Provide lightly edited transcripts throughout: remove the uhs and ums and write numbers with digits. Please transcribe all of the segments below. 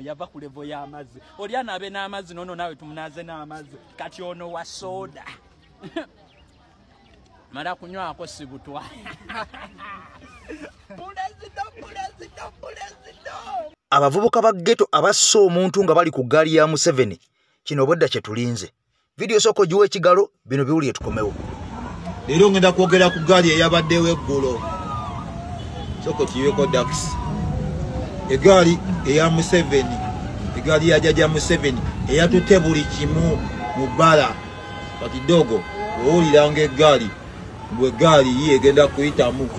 Yava ku level y'amazzi. Oli anaabe n'amazzi nono nawe tumunaze n'amazzi. Kati ono wa soda. Mara kunywako sibutwa. Abavubuka ba ghetto abassa omuntu nga bali ku gaali ya Museveni. Kino obwedda kye tulinze. Video soko juwe ekigalo bino biwulire tukomewo. Leero ngenda kwogera ku gaali eyabaddewo eggulo. Soko kiweko dax. Egaali eya Museveni. Egaali ya Jjajja Museveni eyatutte buli kimu mu bbala. Kati dogo owuliranga egaali bwe gaali yegenda kuyitamu.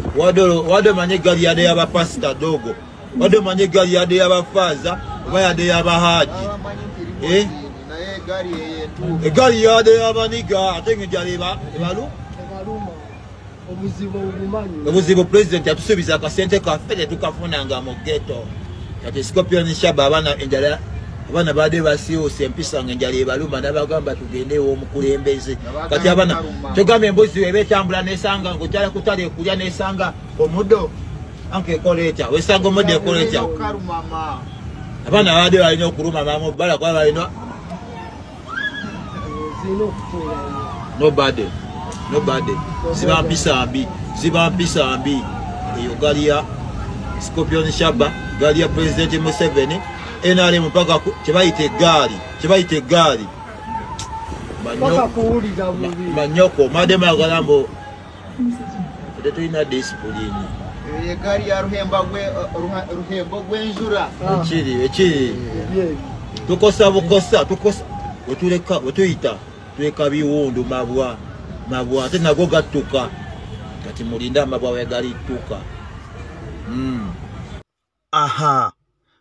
Wado manye gaali yade y'abapasita dogo. Wado manye gaali yade y'abafaza oba yade y'abahaji. Egaali yade y'abaniga ate ng'enjala ebalu obuzibu president yatusuubiza akasente kaffe tetukafunanga mu ghetto. Kati Scorpion Shaba abaana baade basiose empisa ng'enjala ebaluma n'abagamba tugendewo omukulembeze. Kati abaana togamba embuzi ebetambula n'esanga ng'otyala kutale kulya n'esanga omuddo anke ekoleeta wesanga omuddo ekoleeta. Abaana baade balina okuluma mama obbala kuba balina nobody ziba mpisa mbi eyo gaali ya Scorpion Shaba gaali ya President Museveni NRM mpaka kyebayita egaali manyoko madema agalambo tetulina discipline egaali ya ruhembo gwenjura ekiri tukosa wetuyita tuleka biwundu mabwa ate nago gattuka kati mulinda amabwa wegali ttuka. Aha,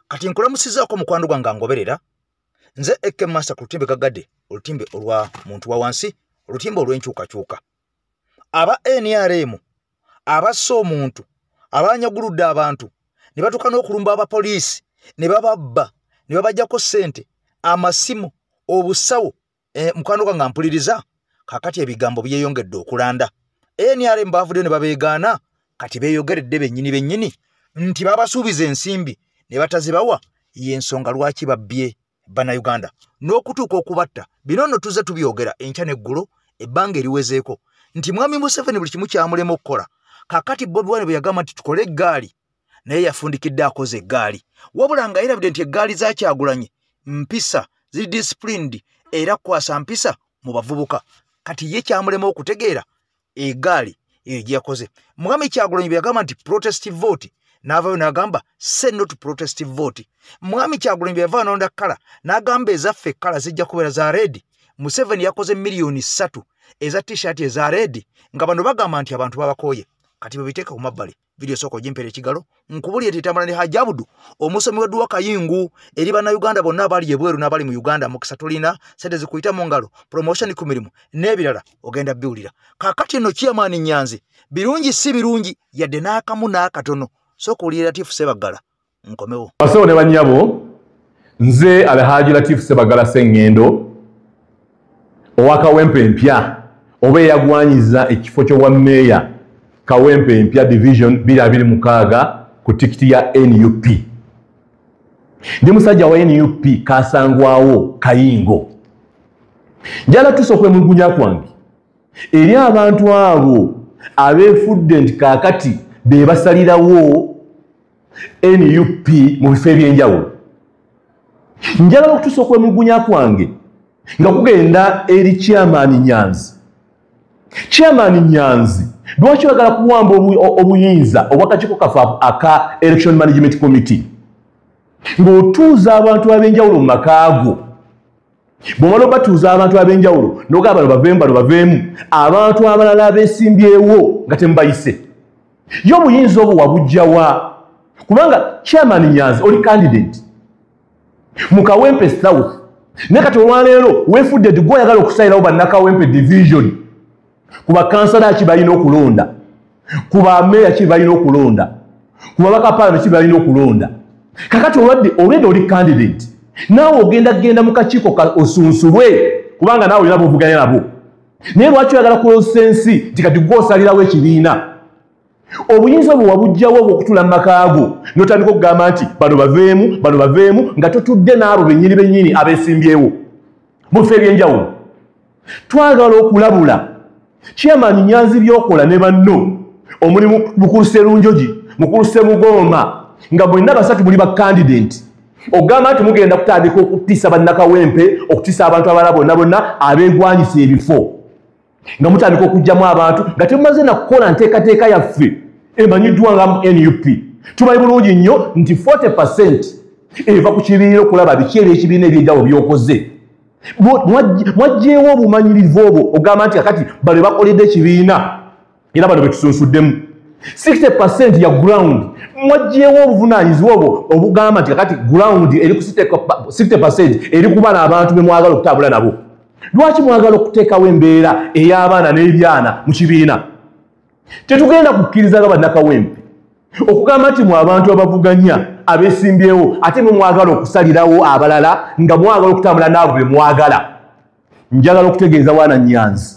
kati nkulamusizaako mukwano gwange angoberera. Nze Eke Master ku lutimbe gagadde, olutimbe olwa muntu wa wansi, olutimbe olw'enkyukakyuka. Aba NRM abassa omuntu abanyaguludde abantu ne batuuka n'okulumba abapoliisi ne bababba ne babajjako ssente amasimu obusawo. Mukwano gwange ampuliriza kakati ebigambo byeyongedde okulanda. NRM bavudde ne babeegaana kati beeyogeredde bennyini nti babasuubiza ensimbi ne batazibawa y'ensonga lwaki babbye bannayuganda n'okutuuka okubatta. Bino nno tuzze tubyogera enkya n'eggulo ebbanga eriwezeeko nti mwami Museveni buli kimu kyamulema okukola. Kakati Bobi Wine bwe yagamba nti tukole eggaali naye yafundikidde akoze eggaali. Wabula nga yerabidde nti eggaali za Kyagulanyi mpisa ziri disciplined era kwasa mpisa mu bavubuka. Kati ye kyamulema okutegeera egaali eyo gye yakoze. Mwami Kyagulanyi bwe yagamba nti protestive vote n'avaayo n'agamba say no to protestive vote. Mwami Kyagulanyi bwe yavaayo n'alonda kkala n'agamba ezaffe kkala zijja kubeera za red. Museveni yakoze million 3 eza t-shirt eza red nga bano bagamba nti abantu babakooye. Kati bwe biteeka ku mabbali video soko jimpere ekigalo nkubulire tetambula ne Haji Abudu omusomi wa Dduwa Kayingu eri bannayuganda bonna abali ebweru n'abali mu Uganda mukisa tulina sente zikuyita mu ngalo promotion ku mirimu n'ebirala ogenda biwulira. Kakati no Chairman Nyanzi birungi si birungi yadde n'akamu n'akatono soko ulira Latif Sebagala nkomewo. Basewo ne banyabo nze Alhaji Latif Sebagala Sengendo owakawempe empya oba eyagwanyiza ekifo ky'obwa meya Kawempe empya division 226 ku tikiti ya NUP. Ndi musajja wa NUP kasangwawo Kayingo. Njala tusokwe mulugunya kwange eri abantu abo abeefudde nti kaakati be basalirawo NUP mu bifo ebyenjawulo. Njala okutusokwe mulugunya kwange nga kugenda eri Chairman Nyanzi. Chairman Nyanzi lwaki oyagala kuwamba obuyinza obwakakiiko kaffe aka Election Management Committee ng'otuuza abantu ab'enjawulo mu makaago. Bw'omala obatuuza abantu ab'enjawulo n'ogamba bano baveemu abantu abalala abeesimbyewo nga temubayise. Ye obuyinza obwo wabujjawa? Kubanga Chairman Nyanzi oli candidate mu Kawempe South naye kati olwaleero weefudde nti gwe oyagala okusalirawo bannakawempe division kuba kansala ki balina okulonda, kuba meya ki balina okulonda, kuba bakapalamenti ki balina okulonda. Kakati olwedde oli candidate naawe ogenda mu kakiiko osunsulwe kubanga naawe olina bovuganya nabo. Naye lwaki oyagala kulosa ensi nti kati gwe osalirawo ekibiina? obuyinza bwe wabujjawo okutula mu makaago n'otandika okugamba nti bano baveemu nga totudde n'abo bennyini abeesimbyewo mufe ebyenjawulo. Twagala okulabula Chairman Nyanzi by'okola ne banno omulimu Mukulu Sserunjogi, Mukulu Ssemugomba nga bwenna basatu muli ba candidate. Ogamba nti mugenda kutandika okutiisa bannakawempe, okutiisa abantu abalala bonna abeegwanyisa ebifo. Nga mutandika okugyamu abantu nga temumaze na kukola nteekateeka yaffe emanyiddwa nga NUP. Tumanyi bulungi nnyo nti 40% eva ku kibiina okulaba biki eby'ekibiina eby'enjawulo by'okoze. Mwagyewo obumanyirivu obwo ogamba nti kakati bale bakoledde ekibiina era bano betusunsuddemu. 60% ya ground mwagyewo obuvunaanyizibwa obwo obugamba nti kakati ground eri ku 60% eri ku bana abantu be mwagala okutambula nabo. Lwaki mwagala okuteekawo embeera ey'abaana n'ebyana mu kibiina? Tetugenda kukkiriza nga bannakawempe okugamba nti mu abantu abavuganya abeesimbyewo ate mwe mwagala okusalirawo abalala nga mwagala okutambula n'abo be mwagala. Njagala okutegeeza Wana Nyanzi,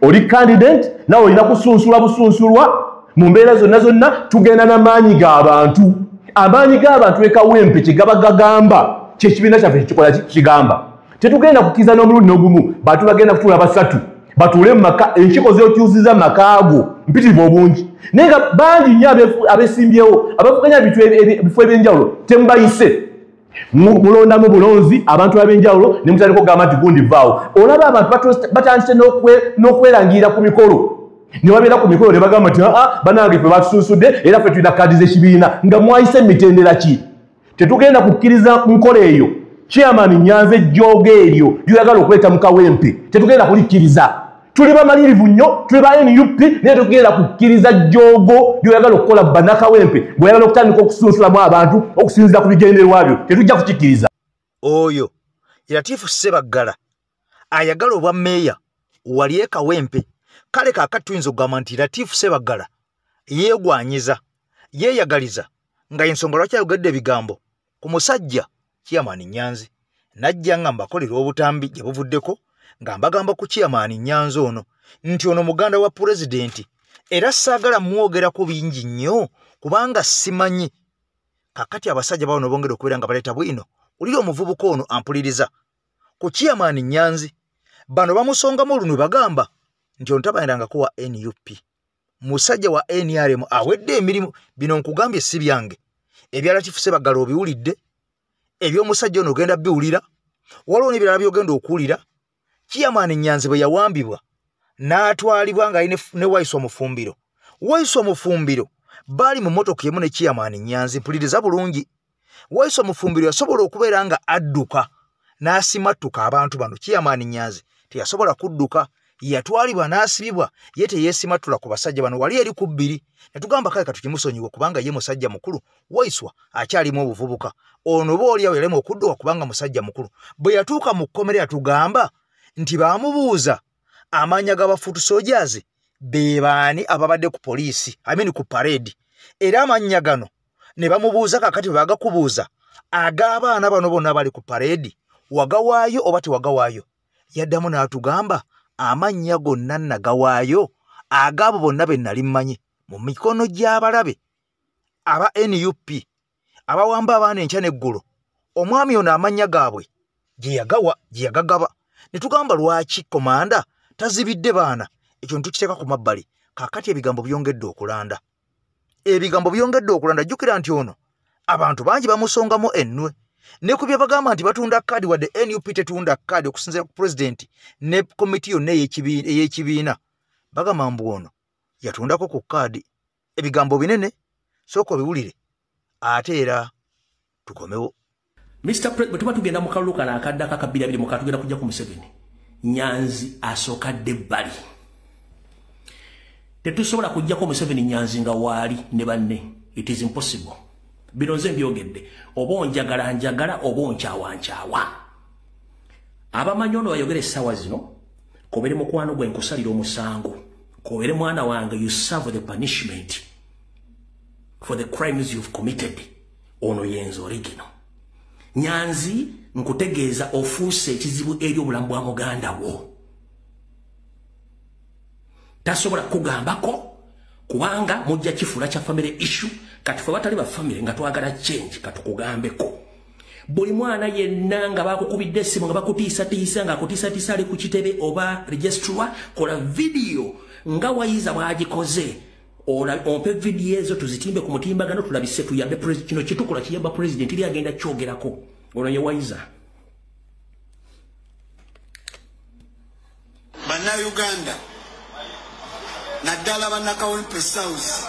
oli candidate nawe olina kusunsula busunsulwa mu mbeera zonna tugenda n'amaanyi g'abantu. Amaanyi g'abantu ekawempe kye gaba gagamba kyekibiina kyaffe kikola kigamba. Tetugenda kukkiriza n'omulundi n'ogumu bantu bagenda kutuula basatu batuule mu maka enkiiko z'okyusiza mu makaago mpitirivu obungi. Naye nga bangi nnyo abeesimbyewo abavuganya ebifo ebyenjawulo temubayise. Mulondamu bulonzi abantu ab'enjawulo ne mutandika okugamba nti gundi vaawo. Olaba abantu batandise n'okwerangirira ku mikolo. Ne babeera ku mikolo ne bagamba nti bannange ffe batusunsudde era ffe tulina kaadi z'ekibiina nga mwayise mitendera ki. Tetugenda kukkiriza nkola eyo. Chairman Nyanzi ejjooga eryo ly'oyagala okuleeta mu kawempe tetugenda kulikkiriza. Tuli bamalirivu nnyo, tuli ba NUP naye tugenda kukkiriza jjoogo ly'oyagala okukola bannakawempe bw'oyagala okutandika okusunsulamu abantu okusinziira ku bigendererwa byo tetujja kukikkiriza. Oyo Latifu Ssebaggala ayagala obwa mmeeya wali ekawempe. Kale kaakati tuyinza okugamba nti Latifu Ssebaggala yeegwanyiza yeeyagaliza nga ensonga lwaki ayogedde ebigambo ku musajja Chairman Nyanzi najja nga mbakolera obutambi gye buvuddeko nga mbagamba ku Chairman Nyanzi ono nti ono muganda wa pulezidenti era saagala mwogerako bingi nnyo kubanga simanyi. Kakati abasajja bawono bongera okubeera nga baleeta bwino oliri omuvubuka ono ampuliriza ku Chairman Nyanzi bano bamusongamu olunwe bagamba nti ono tabanirangako wa NUP musajja wa NRM awedde emirimu. Bino nkugambye si byange, ebya Latifu Ssebaggala obiwulidde, eby'omusajja ono ogenda biwulira, waliwo n'ebirala by'ogenda okuwulira. Chairman Nyanzi bwe yawambibwa n'atwalibwa nga ne Waiswa Mufumbiro. Waiswa Mufumbiro baali mu mmotoka emu ne Chairman Nyanzi. Mpuliriza bulungi, Waiswa Mufumbiro yasobola okubeera nga adduka n'asimattuka abantu bano. Chairman Nyanzi teyasobola kudduka, yatwalibwa n'asibibwa ye teyeesimattula ku basajja bano. Wali eri ku bbiri ne tugamba kale katukimusonyiwe kubanga ye musajja mukulu, Waiswa akyalimu obuvubuka. Ono boolyawo yalema okudduka kubanga musajja mukulu. Bwe yatuuka mu kkomera yatugamba nti baamubuuza amanya g'abafuutu soldiers be baani ababadde ku poliisi, ku parade, era amanya gano ne bamubuuza kakati bagakubuuza ag'abaana bano bonna bali ku parade wagawaayo oba tewagawaayo. Yaddamu n'atugamba amannya gonna nagawaayo ag'abo bonna be nali mmanyi mu mikono gy'abalabe aba NUP abawamba abaana enkya n'eggulo. Omwami ono amanya gaabwe gye yagagaba. Ne tugamba lwaki komanda tazibidde baana, ekyo ntukiteeka ku mabbali. Kakati ebigambo byongedde okulanda, jjukira nti ono abantu bangi bamusongamu ennwe ne ku bye bagamba nti batunda kaadi wadde NUP tetunda kaadi okusinziira ku pulezidenti ne komiti yonna ey'ekibiina. Bagamba mbu ono yatundako ku kaadi. Ebigambo binene, sooka obiwulire ate era tukomewo. Mr. President, tuba tugenda mu kalulu kano akaddako akabiri muka tugenda kujja ku Museveni. Nyanzi asookadde ebbali. Tetusobola kujjako Museveni Nyanzi nga waali ne banne. It is impossible. Bino nze mbyogedde. Oba onjagala oba onkyawa. Abamanyi ono bayogera essaawa zino kobere mukwano gwe nkusalira omusango. Kobere mwana wange, you serve the punishment for the crimes you've committed. Ono yenzo original. Nyanzi nkutegeeza ofuuse ekizibu eri obulamu bwa muganda wo. Tasobola kugambako kubanga mujja kifula kya family issue kati fe batali ba family nga twagala change katukugambeko buli mwana yenna nga bakukubidde essimu nga bakutiisatiisa nga akutiisatiisa ali ku kitebe oba registrwa kola video nga Wayiza bwagikoze ompe video ezo tuzitimbe ku mutimbagano tulabise tuyambe president kino kitukola kiyamba president ili agenda kyogerako ono ye Wayiza Banna Uganda naddala bannakawempe South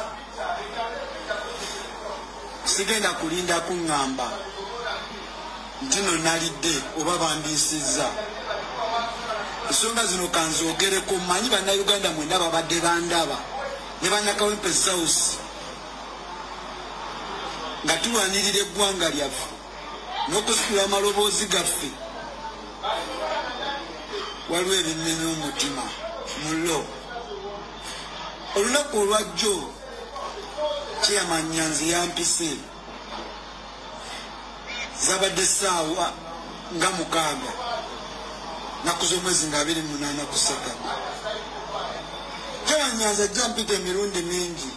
sigenda kulinda kuŋŋamba ntino nalidde oba bandisizza ensonga zino kanzoogereko mmanyi bannayuganda mwenda babadde bandaba ne bannakawempe South nga tulwanirira eggwanga lyaffe n'okusitula amaloboozi gaffe waliwo ebinnenya omutima mulo olunaku olwajjo Chairman yampise zabadde ssaawa nga 6 naku z'omwezi nga 28 kuseka Chairman Nyanzi ajja mpita emirundi mingi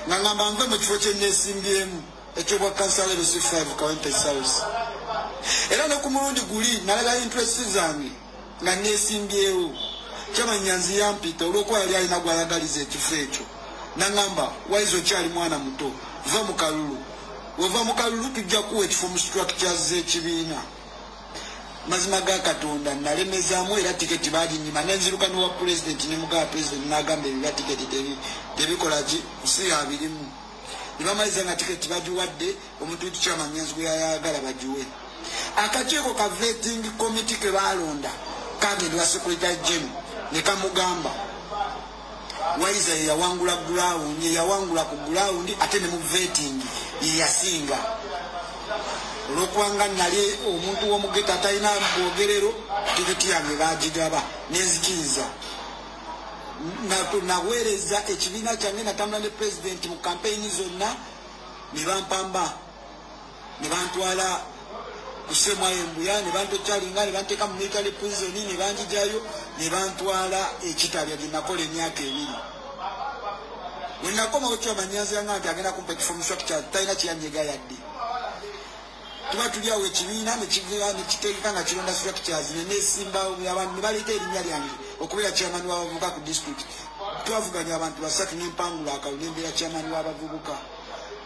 nga ngamba nve mu kifo kye neesimbyemu ekyobwa kansala Lucy 5 Kawempe South era ne ku mulundi guli nalaga interest zange nga neesimbyewo Chairman Nyanzi yampita olw'okuba yali alina gwayagaliza ekifo ekyo nangamba Wayiza okyali mwana muto va mu kalulu weva mu kalulu tujja kuwa ekifo mu structures z'ekibiina mazima ga Katonda nalemezaamu era tiketi baginyima nenziruka n'owa president ne mugaa president n'agamba ebibya tiketi tebikola ki si abirimu ne bamaliza nga tiketi bagiwadde omuntu Chairman Nyanzi gwe yayagala bagiwe akakiiko ka vetting committee ke balonda kagendwa secretary general ne kamugamba Wayiza yawangula ground yawangula ku ground ate ne mu vetting yasinga olwokuwanga nali omuntu w'omugeta talina bwogerero tiketi yange bagigaba nenzikiriza naweereza ekibiina kyange natambula ne president mu campaign zonna ne bampamba ne bantwala kusemwa embuya ne bantokyalinga ne banteeka mu military prison ne banjijayo ne bantwala ekitabya bye nakola emyaka 2 we nakomawo Chairman Nyanzi yanga nti agenda kumpa ekifo mu structure talina kyeyanyega yadde tuba tulyawo ekibiina nekiteekeka nga kironda structures neneesimbawo abantu ne baleeta erinnya lyange okubeera chairman w'abavubuka ku district twavuganya abantu 3 n'empangula akalu nembeera chairman w'abavubuka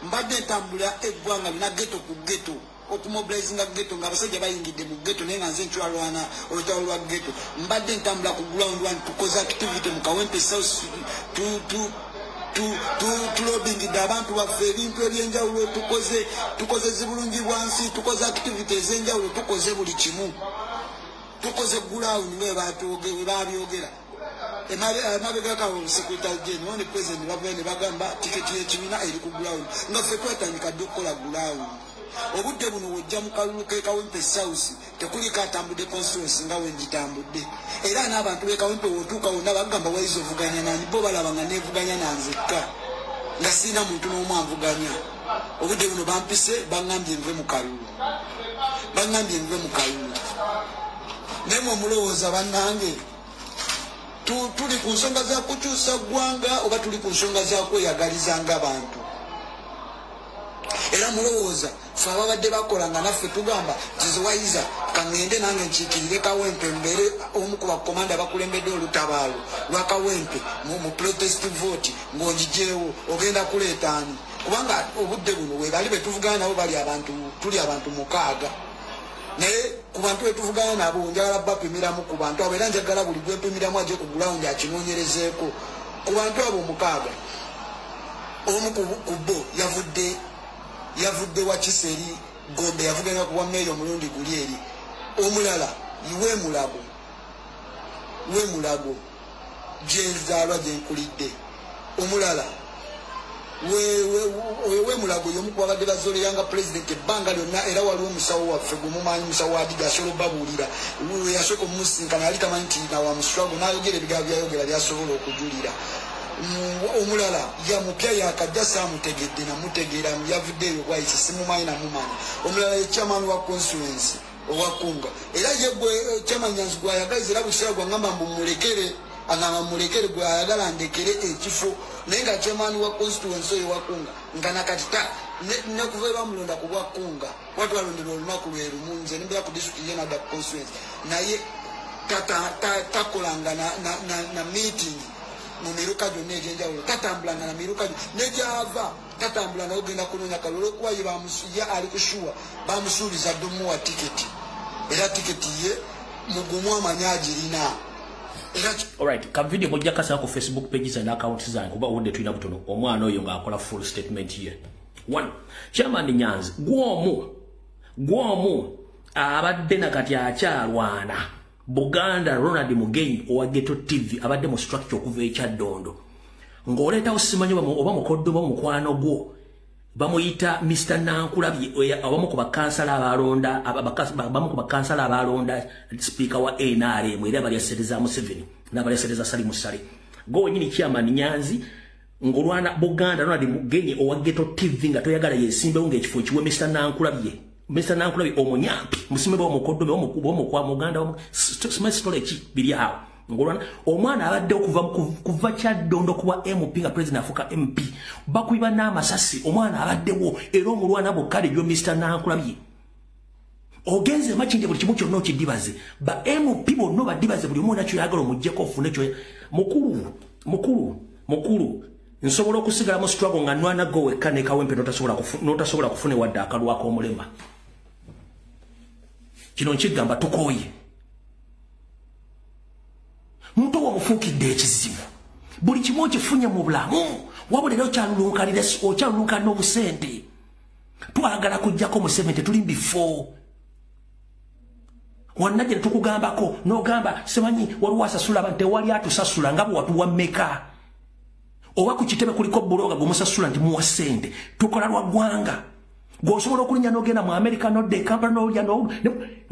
mbadde ntambula eggwanga lina ghetto ku ghetto okumobilizinga ghetto nga abasajja bayingidde mu ghetto naye nga nze nkyalwana olutalo lwa ghetto mbadde ntambula ku ground 1 tukoze activity mu Kawempe South tulobingidde abantu baffe ebintu ebyenjawulo tukoze zibulungi bwansi tukoze activity ez'enjawulo tukoze buli kimu tukoze ground nga babyogera emabegakawo secretary general ne president bavuye ne bagamba tiketi y'ekibiina eri ku ground nga ffe twetandika dde okukola ground obudde buno wojja mu kalulu ke Kawempe South tekuliko atambudde constituency nga wenjitambudde era n'abantu be Kawempe wotuuka wonna bagamba Wayiza ovuganya nani bo balaba nga neevuganya nanzekka nga sirina muntu n'omu anvuganya obudde buno bampise baŋŋambye nve mu kalulu naye mwe omulowooza bannange tuli ku nsonga za kukyusa ggwanga oba tuli ku nsonga za kweyagaliza ng'abantu era mulowooza fe ababadde bakola nga naffe tugamba nti Wayiza kaŋŋende nange nkiikirire Kawempe mbeere omu ku bakomanda bakulembedde olutabaalo lwa Kawempe mu protest vote ng'onjijeewo ogenda kuleeta ani kubanga obudde buno webali betuvugana nabo tuli abantu 6 naye ku bantu betuvugana nabo njagala bapimiramu ku bantu abo era njagala buli gwepimiramu ajje ku gulawundi akinoonyerezeeko ku bantu abo 6 omu ku bo yavudde wa Kiseri Gombe yavuganya ku bwammeeri omulundi guli eri omulala wemulago gyenzaalwa gyenkulidde omulala wemulago yomu ku babadde bazoleranga president ebbanga lyonna era waliwo omusawo waffe gwemumanyi musawo wadiga asobola obabuulira yasooka omumusinkana yali tamanyi nti nawamuswago n'ayogera ebigambo byayogera byasobola okujulira omulala yamupya yakajja saamutegedde namutegeera yavudde eyo Wayiza simumanyi namumanyi omulala ye chairman wa constituency owakunga era ye gwe Chairman Nyanzi gwayagaliza era buseera gwangamba mbu mulekere angamba mulekere gwe ayagala ndekere ekifo naye nga chairman wa constituency oyo wakunga nga nakati nekuva bamulonda ku bwakunga watu balondera olunaku lwe lumu nze nimbera ku district yenada constituency naye takolanga na meeting mu miruka gyonna egyenjawulo tatambulanga na miruka nejava tatambulanga ogenda kunoonya kalulu olwokuba ye ali kushuwa bamusuubiza dumuwa tiketi era tiketi ye mugumu amanya agirina. Alright, ka video mojja kasa ku Facebook pages and accounts zange kuba wonde tulina butono omwana oyo nga akola full statement here. 1. Chairman Nyanzi gwomu abadde nakati akyalwana Buganda Ronald Mugenyi owa Ghetto TV abadde mu structure okuva ekyaddondo ng'oleetawo simanyi oba mukoddo oba mukwano gwo bamuyita Mr. Nankulabye abamu ku bakansala abalonda speaker wa NRM era balyasereza Museveni n'abalyasereza Sali Musale gonyini Chairman Nyanzi ngolwana Buganda Ronald Mugenyi owa Ghetto TV nga toyagala yesimbewo ng'ekifo kiwe Mr. Nankulabye omunyampi musime bo mukoddo omukwa Muganda story ki biri awo ngolwana omwana abadde okuva kyaddondo kuwa MP nga president afuka MP bakuiba n'amasasi omwana abaddewo era omulwana bokale jo Mr. Nankulabye ogenze machinde buli kimu kyonna okidibaze ba MP bonna badibaze buli omu nakyo yagala omuggyeko ofune kyo mukulu nsobola okusigala mu struggle nga nwana go wekka ne Kawempe notasobola kufune wadde akalwako omulema kino nkigamba tukooye muntu wamufuukidde ekizibu buli kimu okifunye mu bulamu wabula era okyalulunkanira obusente twagala kujjako mu 70 tuli before wannajja tukugambako n'ogamba semanyi waliwo asasula abantu tewali atusasula nga bwe watuwa mmeka oba ku kitebe kuliko buloga gumusasula nti muwa ssente tukola lwa ggwanga gwosobola okulinnya n'ogenda mu America nodde Kampala n'olya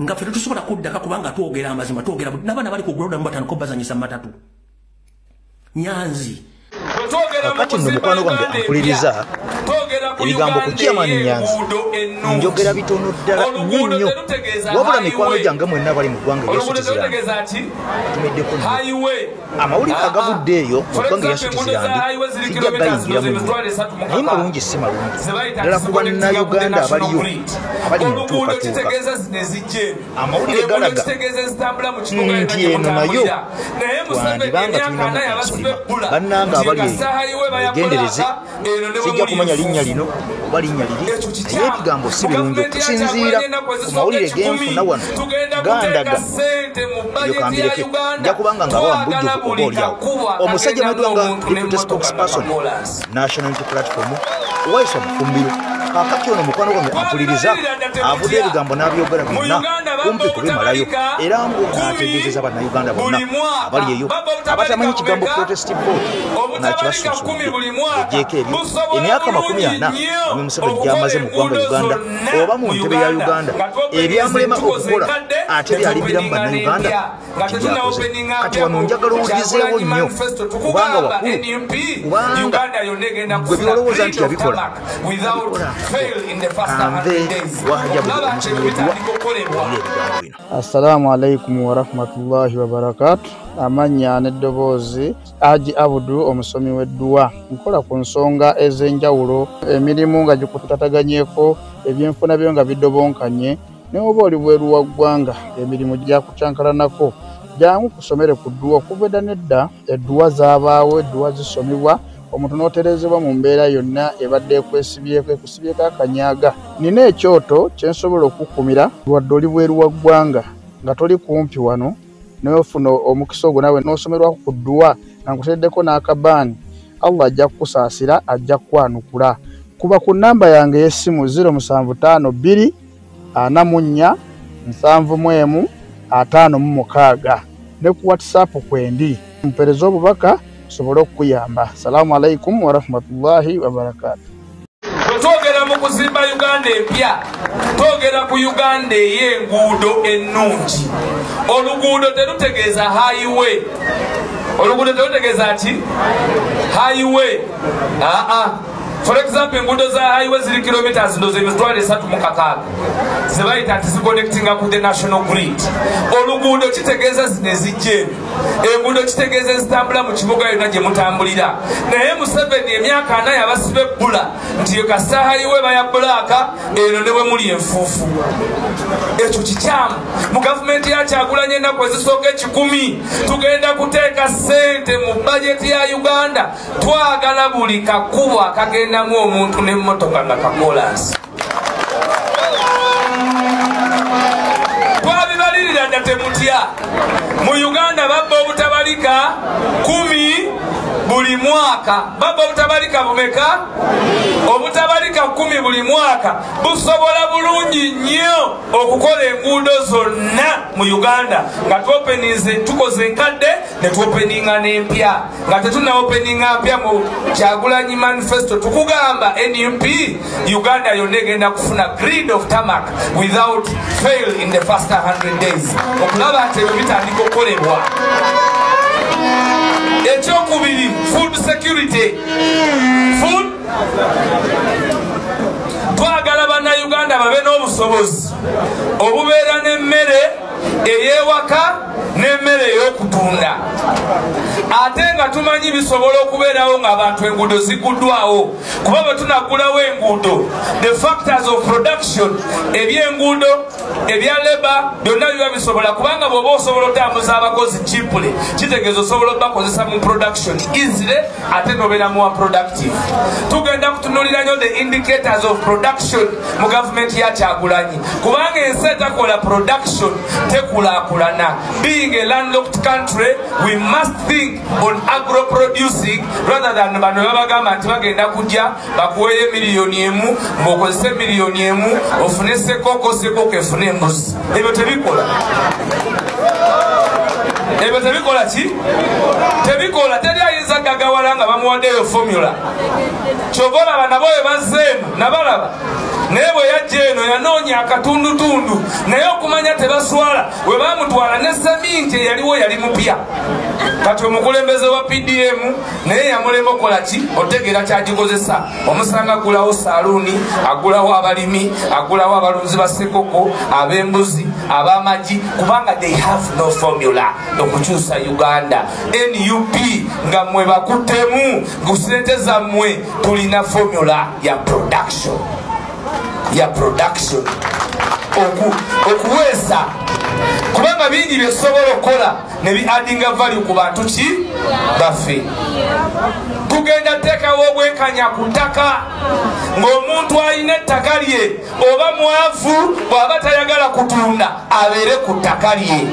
nga ffe tetusobola kuddaka kubanga twogera amazima twogera n'abaana bali ku ground batandika obbazanyisa mu matatu Nyanzi kakati nno mukwano gwange ampuliriza ebigambo ku Chairman Nyanzi njogera bitono ddala nnyo wabula mikwano gyange mwenna bali mu ggwanga eryasutiziranga tumeddeko amawulire agavudde eyo mu ggwanga eryasutiziranga sijja gayingiramu naye malungi si malungi ddala ku bannayuganda abaliyo abali mu ntuukatuuka amawulire galaga nti eno nayo twandibanga tulinamu ensolima bannanga abali egendereze sijja kumanya linnya lino oba linnya liri naye ebigambo si birungi okusinziira ku mawulire genfuna wano gandaga eyo kambireke nja kubanga ng'abawa mu bujjuvu oba oliawo omusajja mwedwanga deputy spokesperson national unity platform owayisa mufumbiro kakati ono mukwano gwange ampuliriza avudde ebigambo n'abyogera byonna kumpi kubimalayo era ng'ategeezeza bannayuganda bonna abali eyo abatamanyi kigambo protestive vote nakibasunsumidde ejeeko ebyo emyaka 40 Mwami Museveni gy'amaze mu ggwanga Uganda oba mu ntebe ya Uganda ebyamulema okukola ate byalimbiramu bannayuganda kibyakoze kati wano njagala owulirizeewo nnyo kubanga wakulu kubanga gwe byolowooza nti yabikola anve wahajabuli omusonyiweddwa ebigambo bino. Assalamu alaikum warahmatullahi wabarakatu. Amanya n'eddoboozi Haji Abudu omusomi w'edduwa nkola ku nsonga ez'enjawulo emirimu nga gikutataganyeko ebyenfuna byo nga bidobonkanye ne oba oli bweru wa ggwanga emirimu gyakucankalanako jangu kusomere ku dduwa okuva edda nedda edduwa zaabaawo edduwa zisomibwa omuntu n'oterezebwa mu mbeera yonna ebadde ekusibyeko akanyaga nina ekyoto kyensobola okukumira wadde oli bweru wa ggwanga nga toli kumpi wano n'ofuna omukisa ogwo nawe n'osomerwako ku dduwa nga nkuteddeko n'akabaani Allah ajja kukusaasira ajja kukwanukula kuba ku namba yange y'essimu 075 2 44 715 ne ku WhatsApp kwendi mpereza obubaka sobole okuyamba. Assalamu alaikum warahmatullahi wabarakatuh. Twogera mu kuzimba Uganda empya, twogera ku Uganda ey'enguudo ennungi. Oluguudo terutegeeza highway. Oluguudo terutegeeza ati highway. For example, enguudo za highway ziri kilometers ndoze emitwalo 3 zibayita ati ziconnectinga ku the national grid. Oluguudo kitegeeza zino ezijje enguudo kitegeeza ezitambula mu kibuga yonna gye mutambulira. Naye Museveni emyaka 4 yabasiba ebbula nti yo kasaaha yiwe baya bbulaaka eno ne bwe muli enfuufu. Ekyo kikyamu. Mu gavumenti ya Kyagulanyi ennaku ezisooka 10 tugenda kuteeka ssente mu bajeti ya Uganda. Twagala buli kakubo akagendamu omuntu n'emmotoka nga kakolansi. Twabibalirira dda temutya. Mu Uganda babba obutabalika 10 buli mwaka. Babba obutabalika bumeka? Obutabalika 10 buli mwaka busobola bulungi nnyo okukola enguudo zonna mu Uganda nga tukoze enkadde ne tuopeninga n'empya. Nga tetuna openinga mpya mu Kyagulanyi manifesto tukugamba NUP Uganda yonna egenda kufuna grid of tarmac without fail in the first 100 days. Okulaba nti ebyo bitandika okukolebwa. Ekyokubiri, food security. Food. Twagala bannayuganda babe n'obusobozi obubeera n'emmere ey'ewaka n'emmere ey'okutunda. Ate nga tumanyi bisobola okubeerawo ng'abantu enguudo ziguddwawo. Kuba bwe tunaggulawo enguudo, the factors of production, eby'enguudo, ebya leba, byonna biba bisobola. Kubanga bw'oba osobola otambuza abakozi cheaply, kitegeeza osobola obakozesa mu production easily ate n'obeera muwa productive. Tugenda kutunuulira nnyo the indicators of production mu gavumenti ya Kyagulanyi. Kubanga ensi etakola production tekulaakulana. Being a landlocked country, we must think on agro producing rather than bano babagamba nti bagenda kujja bakuweeyo miliyoni emu ng'okozese miliyoni emu ofune sekoko efune embuzi. Ebyo tebikola. Ebyo tebikola ki? Tebikola. Teri ayinza gagawala nga bamuwaddeyo formula. Kyova olaba nabo bwe bazzeemu nabalaba. Naye bwe yajja eno yanoonya akatundutundu naye okumanya tebaswala bwe baamutwala ne seminti eyaliwo yali mupya. Kati omukulembeze wa PDM naye yamulema okola ki? Otegeera kyagikozesa. Omusanga agulawo saluuni, agulawo abalimi, agulawo abalunzi ba sekoko, ab'embuzi, ab'amagi, kubanga they have no formula okukyusa Uganda. NUP nga mmwe bakuttemu ku ssente zammwe tulina formula ya production. Okuweesa kubanga bingi byesobola okukola ne bi-addinga value ku bantu ki baffe. Tugenda teekawo obwenkanya ku ttaka ng'omuntu alina ettaka lye oba mwavu bw'aba tayagala kutunda abeere ku ttaka lye.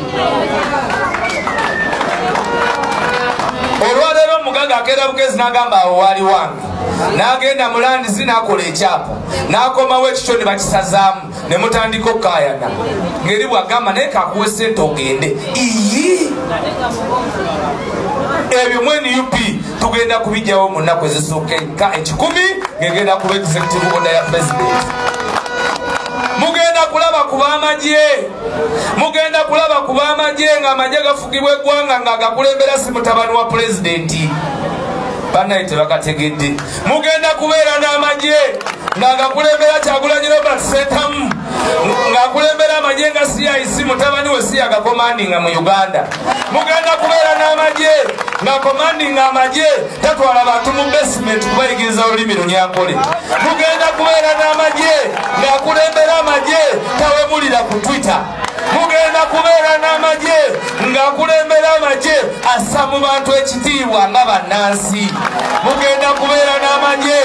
Olwaleero omugaga akeera bugezi n'agamba awo waali wange. N'agenda mu landizi n'akola ekyapa n'akomawo ekikyo ne bakisazaamu ne mutandika okukaayana ng'eri bw'agamba naye kakuwa ssente ogende. Ebyo mu NUP tugenda kubijjawo mu nnaku ezisooka 10 ng'egenda kuba executive order ya president. Mugenda kulaba ku b'amagye ng'amagye gafugibwa eggwanga ng'agakulembera si mutabani wa pulezidenti. Bannaye tebakategedde. Mugenda kubeera n'amagye ng'agakulembera Kyagulanyi Robert Sentamu ng'akulembera amagye nga CIC mutabani we si agakomandinga mu Uganda. Mugenda kubeera n'amagye nga komandinga amagye tatwala bantu mu basement kubayigiriza olulimi Lunyankole. Mugenda kubeera n'amagye ng'akulembera amagye tawemulira ku Twitter. Mugenda kubeera n'amagye ng'akulembera amagye assa mu bantu ekitiibwa nga bannansi. Mugenda kubeera n'amagye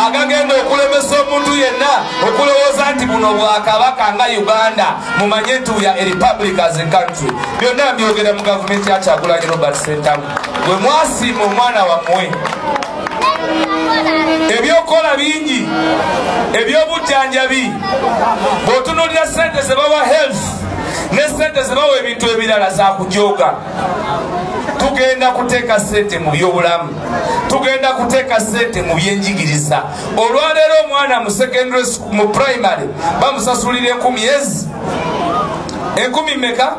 agagenda okulemesa omuntu yenna okulowooza nti buno bwakabaka nga Uganda mumanye nti we are a republic as a country. Byonna mbyogera mu gavumenti ya Kyagulanyi Robert Sentamu. Bwe mwasiima omwana wammwe ebyokola bingi ebyobujjanjabi bw'otunuulira ssente ze bawa health ne ssente ze bawa ebintu ebirala za kujooga. Tugenda kuteeka ssente mu byobulamu, tugenda kuteeka ssente mu byenjigiriza. Olwaleero omwana mu secondary school mu primary bamusasulira 10,000 10 mmeka?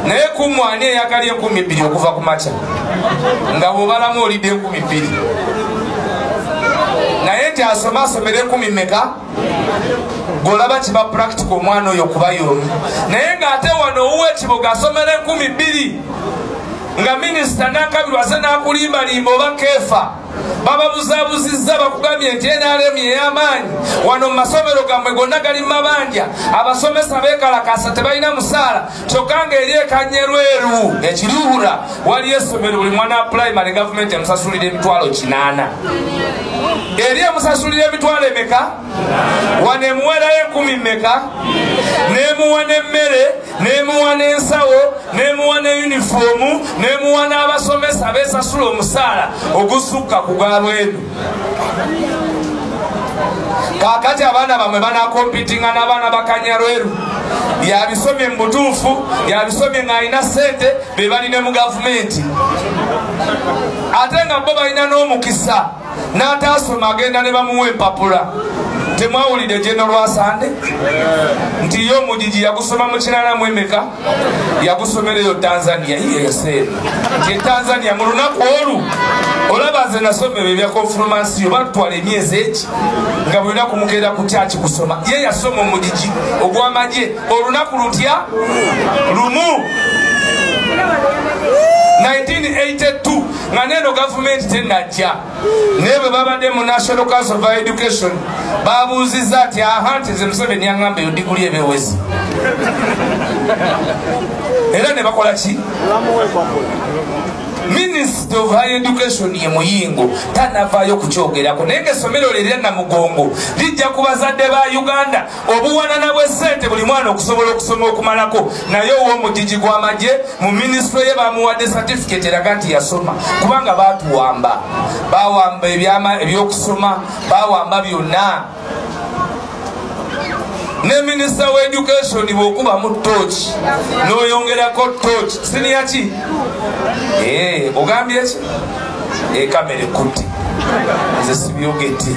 Naye kumwani eyakali 2,000 okuva ku makya nga bw'obalamu olidde 2,000 naye nti asomere 10 mmeka? Golaba kiba practical omwana oyo kuba y'omu. Naye ng'ate wano ow'ekibuga asomera 2,000 nga minisita Nankabirwa ase n'akulimbalimba oba keefa bababuzabuzizza bakugambye nti NRM ey'amaanyi wano mu masomero gammwe gonna gali mu mabanja abasomesa beekalakasa tebalina musaala kyokka ng'eri ekanyerweru ekiruhura waliyo essomero buli mwana wa primary gavumenti emusasulira emitwalo 8 eri emusasulira emitwalo emeka wano emuwerayo 10 meka n'emuwa n'emmere n'emuwa n'ensawo n'emuwa ne yunifoomu n'emuwa n'abasomesa beesasula omusaala ogusukka ku galwenu kaakati abaana bamwe banakompitinga n'abaana bakanyarweru yabisomye mu butuufu yabisomye ng'alina ssente be balina mu gavumenti ate nga bo balina n'omukisa n'ataasoma agenda ne bamuwa empapula temwawulidde General Asande nti yo omugigi yagusoma mu 8 emeka yagusomereyo Tanzania yeseera nti Tanzania mu lunaku olu olaba nze nasoma ebyo bya konfirmasiyo batwala emyezi eki nga bwe lunaku mugenda ku kyaki kusoma ye yasoma omugigi ogw'amagye olunaku lutya lumu 1982 nga neno gavumenti tenajja nebe babadde mu National Council of Education babuuzizza ati aha nti ze Museveni yaŋŋamba eyo diguli ebewezi era ne bakola ki Minister of Higher Education ye Muyingo tanavaayo kukyogerako naye ng'essomero lye erya Namugongo lijja ku bazadde ba Uganda obuwanana bw'essente buli mwana okusobola okusoma okumalako naye ow'omugigi gw'amagye mu minisitule ye bamuwadde certificate eraga nti yasoma kubanga baatuwamba bawamba ebyokusoma bawamba byonna ne Minister wa Education bw'okuba mu torch n'oyongerako torch siniya ki ogambye ki kamera ekutte nze sibyogedde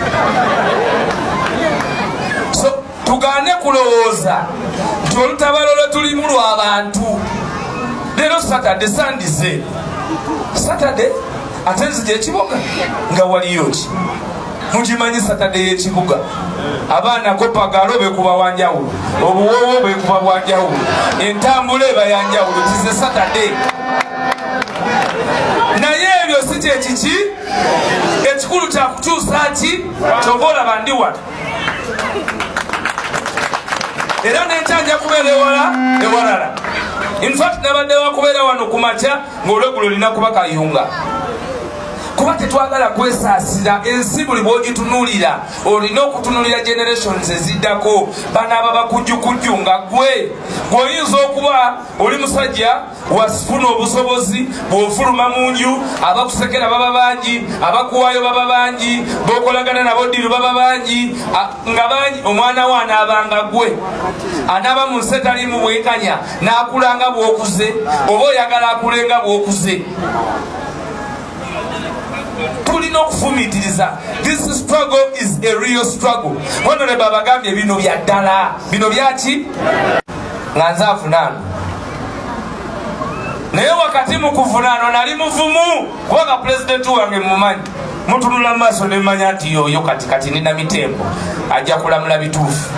so tugaane kulowooza nti olutabalo lwe tulimu lw'abantu leero Saturday sandize Saturday ate nzija ekibuga nga waliyo ki mukimanyi Saturday y'ekibuga abaana kopagalo bekuba wanjawulo obuwowo bekuba wanjawulo entambula eba yanjawulo tize Saturday naye ebyo si kyekiki ekikulu kyakukyusa ki kyova olaba ndi wano era nenkyanja kubeera ewalala infact nabadde wakubeera wano ku makya ng'olwegulo olina kuba kayunga kuba tetwagala kwesaasira ensi buli bw'ogitunuulira olina okutunuulira generations eziddako banaaba bakujjukujju nga gwe oyinza okuba oli musajja wasifuna obusobozi bw'ofuluma mu nju abakusekera baba bangi abakuwaayo baba bangi b'okolagana nabo ddiru baba bangi nga bangi omwana we anaabanga gwe anaaba mu nsi etalimu bwenkanya n'akulanga bw'okuze oba oyagala akulenga bw'okuze tulina okufumiitiriza. This struggle is a real struggle. Honorable abagambye bino bya ddala bino byaki nga nze avunaano naye wakati mu kuvunaano nali muvumu kubanga pulezidenti wange mumanyi mutunula maaso nemanya nti yoyo kati nina mitembo ajja kulamula bituufu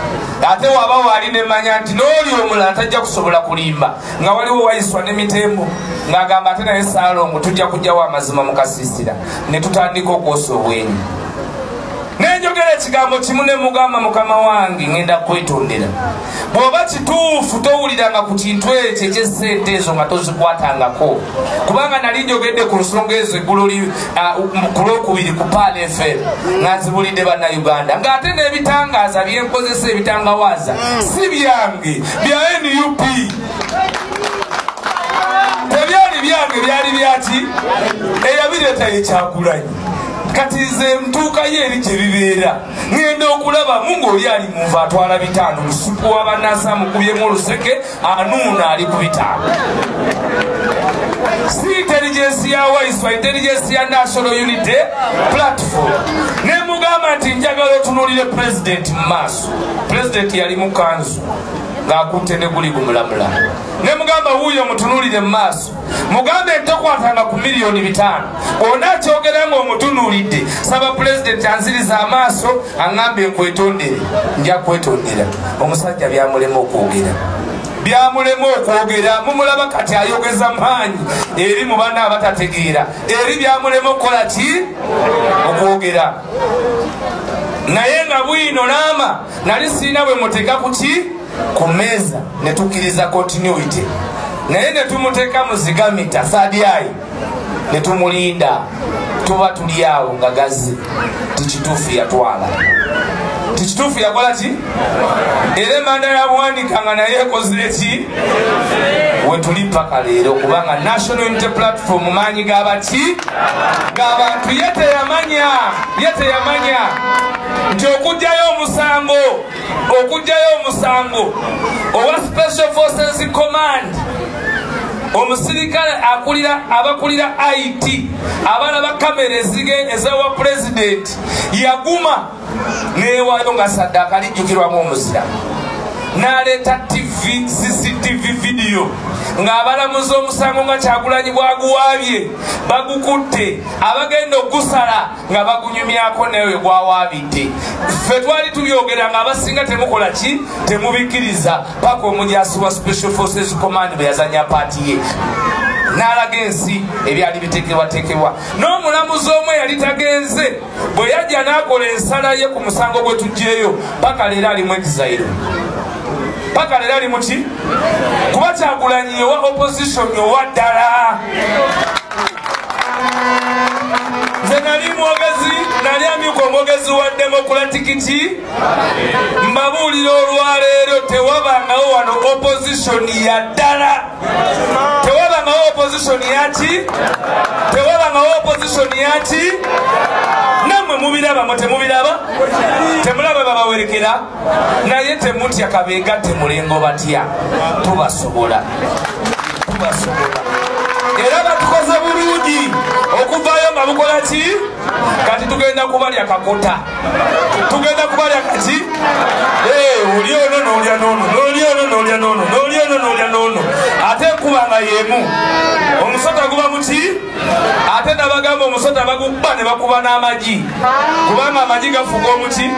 ate waba waali nemanya nti n'oli omulala tajja kusobola kulimba nga waliwo wayiswa n'emitembo ng'agamba ate naye Saalongo tujja kujjawo amazima mu kasiisira ne tutandika okwosa obwenyi nenjogera ekigambo kimu ne mugamba mukama wange ngenda kwetondera bw'oba kituufu towuliranga ku kintu ekyo eky'essente ezo nga tozikwatangako kubanga nali njogedde ku nsonga ezo eggulu ku lwokubiri ku Paal FM nga nzibulidde bannayuganda ng'ate n'ebitangaaza byenkozesa ebitangawaaza si byange bya NUP tebyali byange byali byaki eyabireeta yekyagulanyi kati nze ntuukayo eri gye bibeera ngenda okulabamu ng'oli ali mu nva atwala 5 lusuku wa bannansi amukubyemu oluseke anuuna ali ku 5 si intelligence ya waiswa intelligence ya National Unity Platform ne mugamba nti njagala otunuulire president mu maaso president yali mu kanzu ng'akutte ne guli gumulamula ne mugamba wuuyo mutunuulire mu maaso mugambe ntokwatanga ku $5,000,000 ona kyogera ng'omutunuulidde saba pulezidenti anziriza amaaso aŋŋambye nkwetondere nja kwetondera omusajja byamulema okwogera byamulema okwogera mumulaba kati ayogeza maanyi eri mu bana abatategeera eri byamulema okukola ki okwogera naye nga bwino naama nali siina bwe muteeka kuki ku mmeeza ne tukkiriza continuity naye ne tumuteeka mu zigamita saadyayi ne tumulinda tuba tuli awo nga gazze tikituufu yatwala tikituufu yakola ki era emanda yabuwanika nga naye ekozire ki wetuli paka leero kubanga National Unity Platform maanyi g'abaki ng'abantu yeteyamanya nti okugjayo omusango owa Special Forces Command omusirikale abakulira IT abalaba kamera ezawa president yaguma newayo nga saddaaka lijjukirwamu omuzira n'aleeta CCTV video ng'abalamuzi omusango nga Kyagulanyi bwaguwaabye bagukutte abagenda ogusala nga bagunyumyako newe gwawaabidde ffe twali tubyogera ng'abasinga temukola ki temubikkiriza paka omujaasi wa Special Forces Command bwe yazanya paati ye n'alaga ensi ebyali biteekebwateekebwa n'omulamuzi omu yali tagenze bwe yajja n'akola ensala ye ku musango gwe tujjeeyo paka leero alimu exile paka leero ali muki kuba Kyagulanyi owa opposition owa ddala nze nali amyuka omwogezi wa Democratic mbabuulira olwaleero tewabangawo wano opposition ya ddala tewabangawo opposition yaki tewabangawo opposition yaki nammwe mubiraba temubiraba temulaba babawerekera naye temutya kabeega temulengo batya tubasobola era batukoze bulungi okuvaayo nga bukola ki kati tugenda kubalya kakota tugenda kubalya kati oli ono n'olya n'ono n'oli ono n'olya n'ono n'oli ono n'olya n'ono ate enkuba nga yemu omusota guba muki ate nabagamba omusota bagukuba ne bakuba n'amagi kubanga amagi gafuga omuki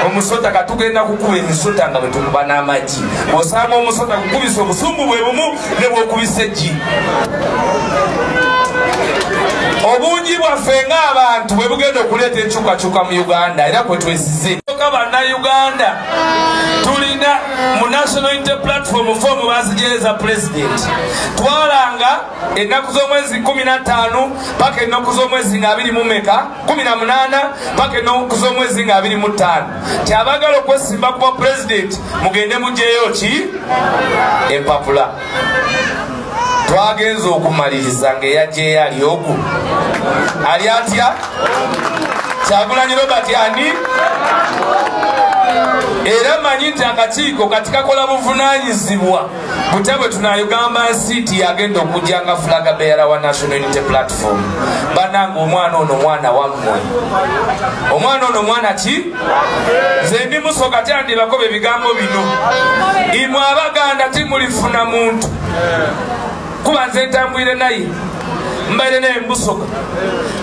omusota katugenda kukuba emisota nga bwe tukuba n'amagi osanga omusota gukubisa obusumbu bwe bumu ne bwokubisa eggi obungi bwaffe ng'abantu bwe bugenda okuleeta enkyukakyuka mu Uganda era kwe twesize bannayuganda tulina mu National Unity Platform fomu bazigyeza president twalanga ennaku z'omwezi 15 paka ennaku z'omwezi nga 18 paka ennaku z'omwezi nga 25 tyabagala okwesimba kuba president mugende mugyeyo ki empapula twagenza okumaliriza ng'eyajjeyo ali ogu ali atya Kyagulanyi Robert ani era manyi nti akakiiko kati kakola buvunaanyizibwa butabwe tunayogamba nsiiti yagenda okujja nga flaga beera wa National Unity Platform bananga omwana ono mwana wammwe omwana ono mwana ki nze ndi musoka tyandibako ebigambo bino imwe Abaganda timulifuna muntu kuba nze ntambwire naye mbaire naye Mbusoga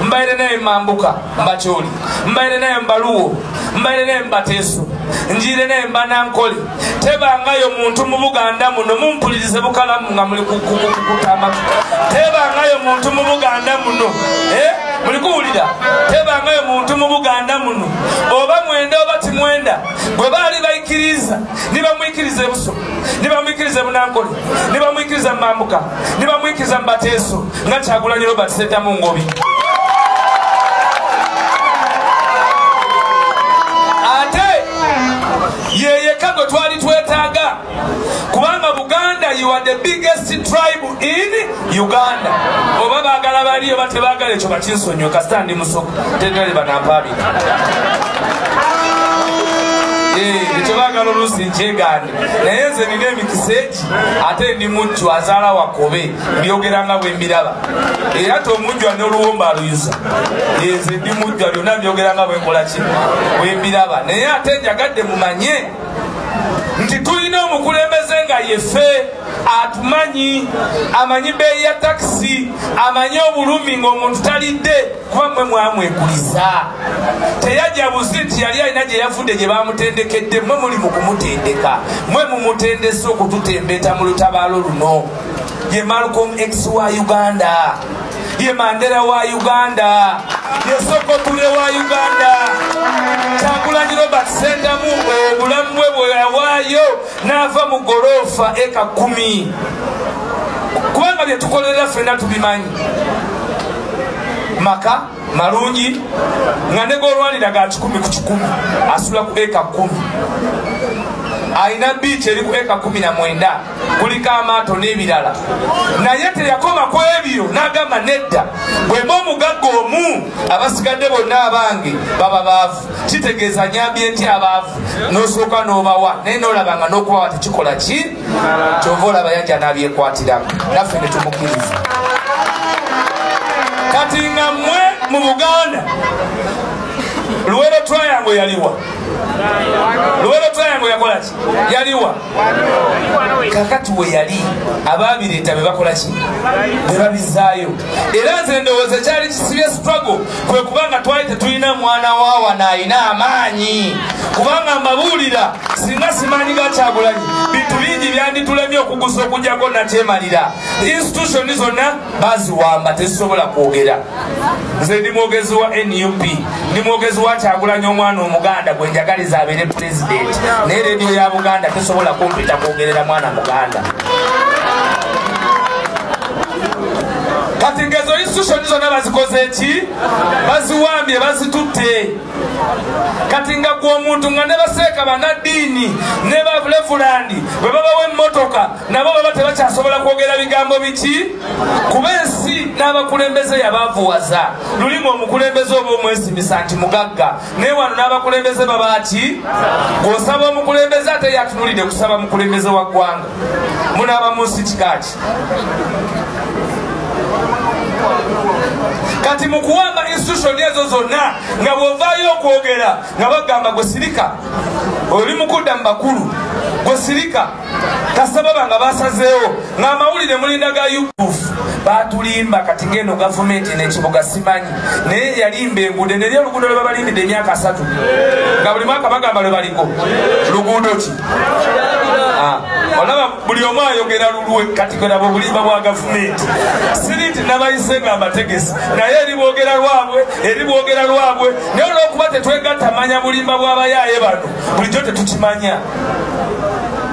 mbaire naye Mambuka Mbakyoli mbaire naye Mbaluwo mbaire naye Mbateeso njire naye Mbanankole tebangayo muntu mu Buganda muno mumpulirize bukalamu nga muli kukutama tebangayo muntu mu Buganda muno muli kuwulira tebangayo muntu mu Buganda muno oba mwenda oba timwenda bwe baali bayikiriza nibamwikiriza Busoga nibamwikiriza Bunankole nibamwikiriza Mambuka nibamwikiriza Mbateeso nga Kyagulanyi Robert Setamungobi ate yeyeka gwe twali twetaaga kubanga Buganda you are the biggest tribe in Uganda oba baagala bali oba tebaagala ekyo bakinsonyiwe kasita ndi Musoga tegale banampaabi ekyo baagala oluusi nkyegande naye nze nina emikisa egi ate ndi mujju azaala wakobe mbyogeranga bwe mbiraba era tomujjwa n'oluwomba aluyuza nze ndi mujjwa byonna mbyogeranga bwe nkola ki bwe mbiraba naye ate njagadde mumanye nti tulina omukulembeze nga kubanga yefe atumanyi amanyi bei ya taxi amanyi obulumi ng'omuntu talidde kuba mmwe mwamwekuliza teyajja buzi nti yali alina gye yavudde gye bamutendekedde mmwe muli mu kumutendeka mmwe mumutendesa okututembeeta mu lutabaalo luno ye Malcolm X wa Uganda ye Mandela wa Uganda ye Sokotule wa Uganda Kyagulanyi Robert Sentamu obulamu bwe bwe yawaayo n'ava mu gorofa eka 10 kubanga bye tukolera ffenna tubimanyi maka malungi nga ne golwanira ga 10 ku 10 asula ku eka 10 aina bichi eri ku eka 19 kuliko amaato n'ebirala naye teyakoma ku ebyo n'agamba nedda bwemba omugagga omu abasigadde bonna abange baba baavu kitegeeza nyambye nti abaavu n'osooka n'obawa naye n'olabanga n'okubawa tekikola ki kyova olaba yajja n'abyekwatirako naffe ne tumukkiriza kati nga mmwe mu Buganda Luwero Triangle yaliwa Luwero Triangle yakola ki yaliwa kakati we yali ababireeta be bakola ki be babizaayo era nze ndowooza kyali kisibye struggle kwe kubanga twali tetulina mwana waawa n'ayina amaanyi kubanga mbabuulira singa simaanyi ga Kyagulanyi bintu bingi byanditulemye okugusa okujjako nakyemalira institution zonna baziwamba tezisobola kwogera nze ndi mwogezi wa NUP ndi mwogezi wa Kyagulanyi omwana omuganda gwe njagaliza abeere president naye rediyo ya Buganda tesobola kumpita kwogerera mwana muganda kati ngezo institution zonna bazikoze eki baziwambye bazitutte kati nga gwe omuntu nga ne baseeka bannaddiini ne bavulevulandi bwe babawa emmotoka nabo baba tebakyasobola kwogera bigambo biki kuba ensi n'abakulembeze yabaavuwaza lulimu omukulembeze oba omwesimisa nti mugagga naye wano n'abakulembeze baba ki g'osaba omukulembeze ate yatunulidde kusaba mukulembeze wa ggwanga munaaba mu nsi kikaaki kati mukuwamba institution ezo zonna nga bwovaayo okwogera nga bagamba gwe sirika oli mukudda mu bakulu gwe sirika kasaba banga basazeewo ng'amawulire mulinda ga yukufu batulimba kati ngeno gavumenti n'ekibuga simanyi naye yalimba enguudo neri oluguudo lwe babalimbidde emyaka 3 nga buli mwaka bagamba lwe baliko luguudo ki olaba buli omu ayogera lulwe kati gwe nabo bulimba bwa gavumenti siri nti nabayise nga mbategesi naye eri bwogera lwabwe naye olw'okuba tetwegatta manya bulimba bw'abayaaye bano bulijjo tetukimanya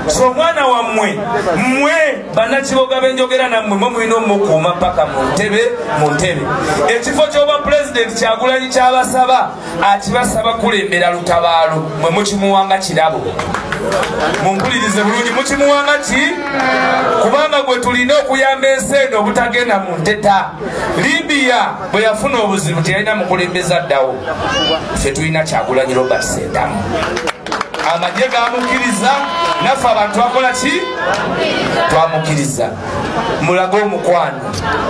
so omwana wammwe mmwe bannakiboga benjogera nammwe mwe mulina omukuuma paka mu ntebe ekifo ky'obwa pulezidenti Kyagulanyi kyabasaba akibasaba kulembera lutabaalo mwe mukimuwanga kirabo mumpulirize bulungi mukimuwanga ki kubanga gwe tulina okuyamba ensi eno obutagenda mu nteta Libya bwe yafuna obuzibu teyalina mukulembeza ddawo ffe tulina Kyagulanyi Robert Sentamu amagye gamukkiriza naffe abantu bakola ki twamukiriza mulage omukwano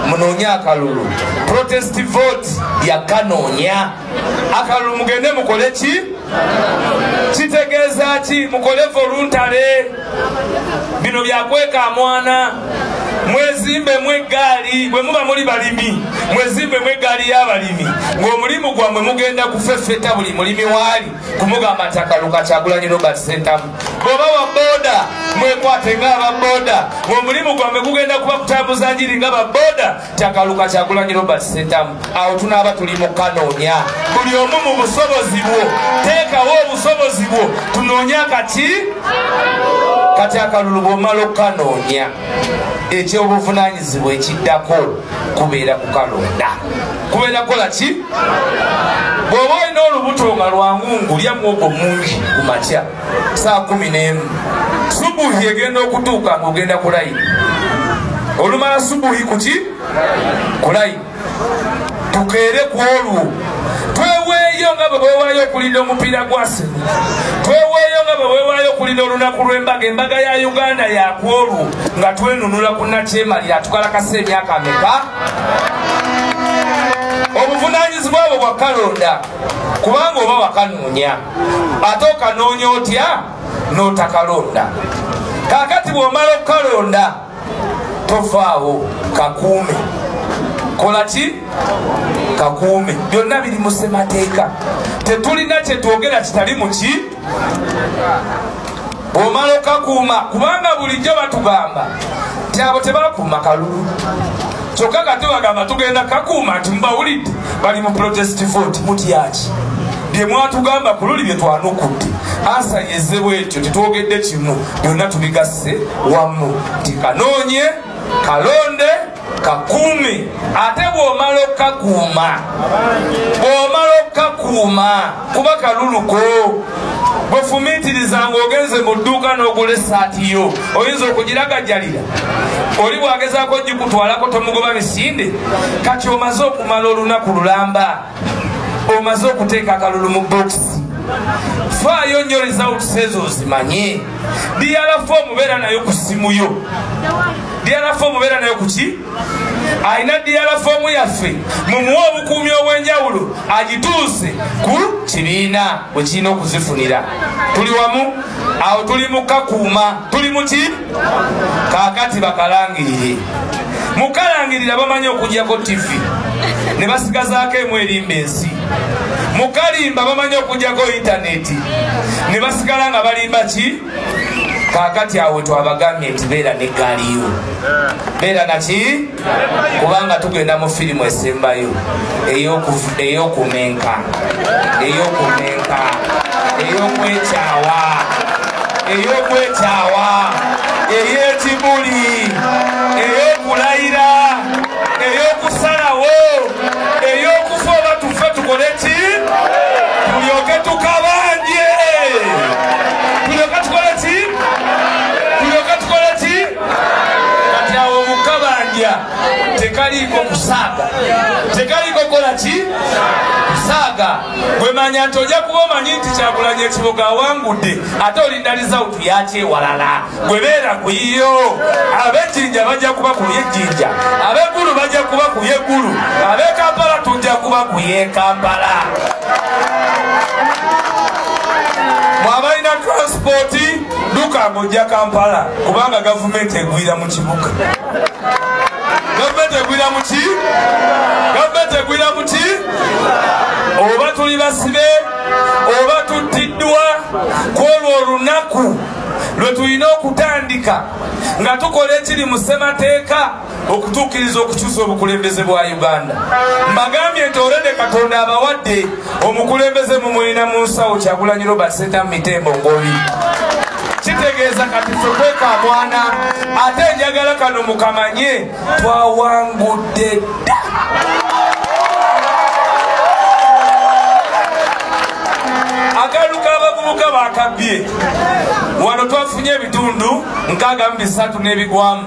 munoonye akalulu protest vote yakanoonya akalulu mugende mukole ki kitegeeza ki mukole voluntary bino byakweka mwana mwezimbe mweggaali bwe muba muli balimi mwezimbe mweggaali y'abalimi ng'omulimu gwammwe mugenda kufeffeta buli mulimi waali kumugamba nti akaluka Kyagulanyi Robert Sentamu bw'oba wa booda mwekwate ng'ababooda ng'omulimu gwammwe gugenda kuba kutambuza njiri ng'ababooda nti akaluka Kyagulanyi Robert Sentamu awo tunaaba tuli mu kanoonya buli omu mu busobozi bwo teekawo obusobozi bwo tunoonya kati akalulu bw'omala okukanoonya ekyobuvunanyizibwa ekiddako kubeera kukalonda kubeera kola ki bw'oba olina olubuto nga lwangungu lya muwogo mungi ku makya saa 11 subuhi egenda okutuuka ng'ogenda ku layini olumala subuhi kuki ku layini tukeere ku olwo tweweeyo nga bwe bwewaayo okulinda omupiira gwa senu tweweeyo nga bwe bwewaayo okulinda olunaku lw'embaga embaga ya Uganda yakwolwo nga twenunula ku nakyemalira tukalakasa emyaka meka obuvunaanyizibwa bwo bwa kalonda kubanga oba wakanoonya ate okanoonya otya n'otakalonda kakati bw'omala okukalonda tofaawo kakuume kola ki kakuume byonna biri mu ssemateeka tetulina kyetwogera kitali mu ki bw'omala okakuuma kubanga bulijjo batugamba nti abo tebakuuma kalulu kyokka kati bagamba tugenda kakuuma nti mubawulidde bali mu protest vote mutyaki bye mwatugamba ku luli bye twanukudde ansa yezze bwetyo tetwogedde kimu byonna tubigasse wamu nti kanoonye kalonde kakuume ate bw'omala okakuuma kuba kaluluko bwefumiitirizanga ogenze mu dduuka n'ogula essaati yo oyinza okugiragajjalira oli bwagezaako gikutwalako tomugoba misinde kati omaze okumala olunaku lulamba omaze okuteeka akalulu mu bokisi faayo nnyo results ezo ozimanye DRFO mubeera nayo ku ssimu yo DRFO mubeera nayo ku ki ayina DRFO yaffe mumuwa obukuumi obw'enjawulo agituuse ku kibiina bwe kirina okuzifunira tuli wamu awo tuli mu kakuuma tuli mu ki kaakati bakalangirire mukalangirira bamanyi okugyako TV ne basigazaako emu erimba ensi mukalimba bamanyi okugyako intaneti ne basigala nga balimba ki kakati awo twabagambye nti beera neggaaliyo beera naki kubanga tugenda mu firimu esembayo ey'okumenka ey'okwekyawa ey'ekibuli ey'okulayira ey'okusalawo ey'okufa oba tufe tukole ki tulyoke tukabanje tulyoke tukole ki kati awo mukabanja tekaliiko kusaaga tekaliiko kola ki kusaaga bwemanya nti ojja kuba omanyi nti Kyagulanyi Ekiboga awangudde ate olindaliza otuyakyewalala gwebeera ku yiyo ab'Ejjinja bajja kuba ku y'Ejjinja ab'Eggulu bajja kuba ku y'Eggulu ab'e Kampala tujja kuba ku y'e Kampala bw'abalina transporti dukanga ojja Kampala kubanga gavumenti egwira mu kibuga gavumenti egwira mu ki oba tuli basibe oba tuttiddwa kwolwo olunaku lwe tulina okutandika nga tukola ekiri mu ssemateeka okutuukiriza okukyusa obukulembeze bwa Uganda mbagambye nti olwedde Katonda abawadde omukulembeze mumulina mu nsawo Kyagulanyi Robert Ssentamu Mitembo Ngobi kitegeeza kati ffe kwekamwana ate njagala kano mukamanye twawangudde dda akaluka abavubuka bakabbye wano twafunye ebitundu 63 n'ebigwamu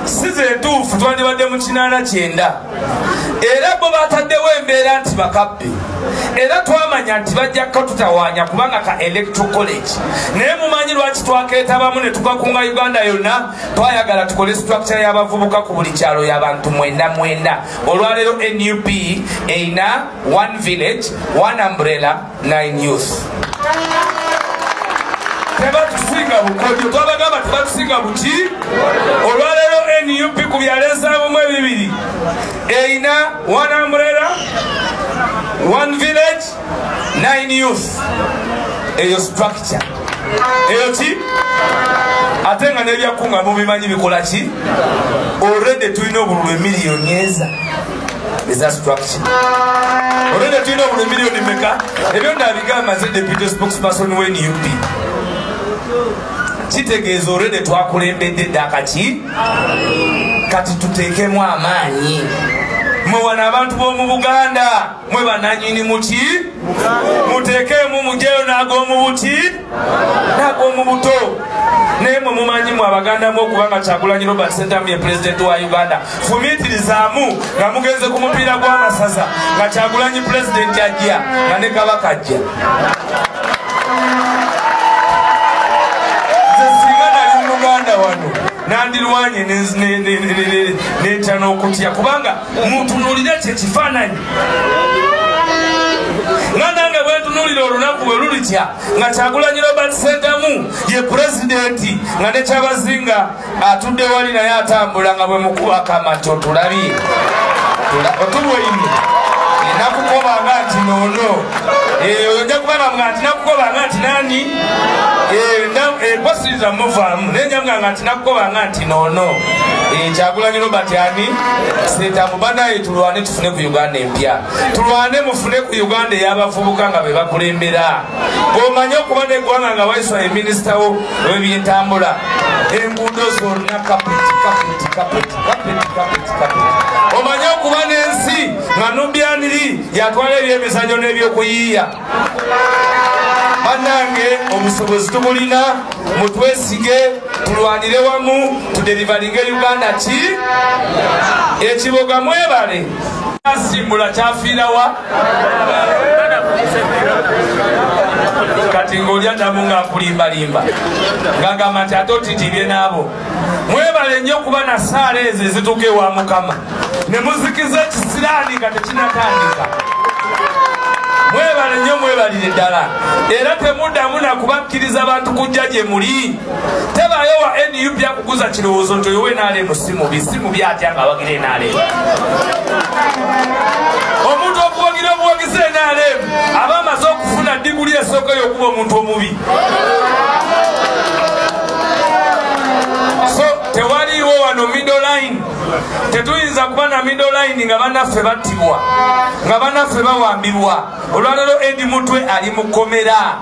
size entuufu twandibadde mu 89 era bo bataddewo embeera nti bakabbe era twamanya nti bajjako tutawaanya kubanga ka electoral college naye mumanyi lwaki twakeetabamu ne tukakunga Uganda yonna twayagala tukole structure y'abavubuka ku buli kyalo y'abantu 9 olwaleero NUP eina 1 village 1 umbrella 9 youth tebatusinga bukodyo twabagamba tebatusinga buki olwaleero NUP ku byalo ensaamu mu ebibiri eina 1 umbrella 1 village 9 youth eyo structure eyo ki ate nga n'ebyakunga mubimanyi bikola ki already tulina obululu emiliyoni eza structure already tulina obululu emiliyoni meka ebyo ndabigamba nze deputy spokesperson we NUP kitegeeza already twakulembedde ddaka ki kati tuteekemu amaanyi mwe wana abantu b'omu Buganda mwe bananyini muki muteekemu mujeyo n'ag'omu buki n'ag'omu buto naye mwe mumanyi mwe Abaganda mwe okubanga Kyagulanyi Robert Ssentamu ye pulezidenti wa Uganda fumiitirizaamu nga mugenze ku mupiira gw'amasaza nga Kyagulanyi pulezidenti ajja nga ne Kabaka ajja nze singa nali mu Buganda wano nandirwanye nentya n'okutya kubanga mutunuulire kye kifaananyi nga nange nange bwetunulira olunaku bwe lulitya nga Kyagulanyi Robert Ssentamu ye pulezidenti nga ne Kyabazinga atudde wali naye atambula nga bwe mukuba akamati otulabye otubweyini nakukobanga nti noono ojja kubanga nti nakukobanga nti nani posiriza muvaamu nenyamganga nti nakukobanga nti noono Kyagulanyi Robert ani Ssentamu banaye tulwane tufune ku Uganda empya tulwane mufune ku Uganda ey'abavubuka nga be bakulembera bw'omanye okuba n'eggwanga nga waiswa eminisita w'ebyentambula enguudo zonna kapeti omanye okuba n'ensi nga Nubianiri yatwala ebyemizanyo n'ebyokuyiiya bannange obusobozi tubulina mutwesige tulwanire wamu tuderivalinge Uganda ki ekiboga mwebale asimbula kyafiirawa kati ng'olya Adamu ng'akulimbalimba ng'agamba nti ate otitibye n'abo mwebale nnyo okuba na saala ezo ezituuka ewa Mukama ne muzikiza ekisiraani nga tekinatandika mwebale nnyo mwebalire ddala era temuddamu nakubakkiriza abantu kujja gye muli tebaayo wa NUP akuguza kirowoozo nti oyo w'enaalemu si mubi atya ng'awagira enaalemu omuntu okuwagira obuwagizi enaalemu aba amaze okufuna diguli esooka y'okuba omuntu omubi so tewaliiwo wano middle line tetuyinza kuba na middle line nga bannaffe battibwa nga bannaffe bawambibwa olwaleero Edi Mutwe ali mu kkomera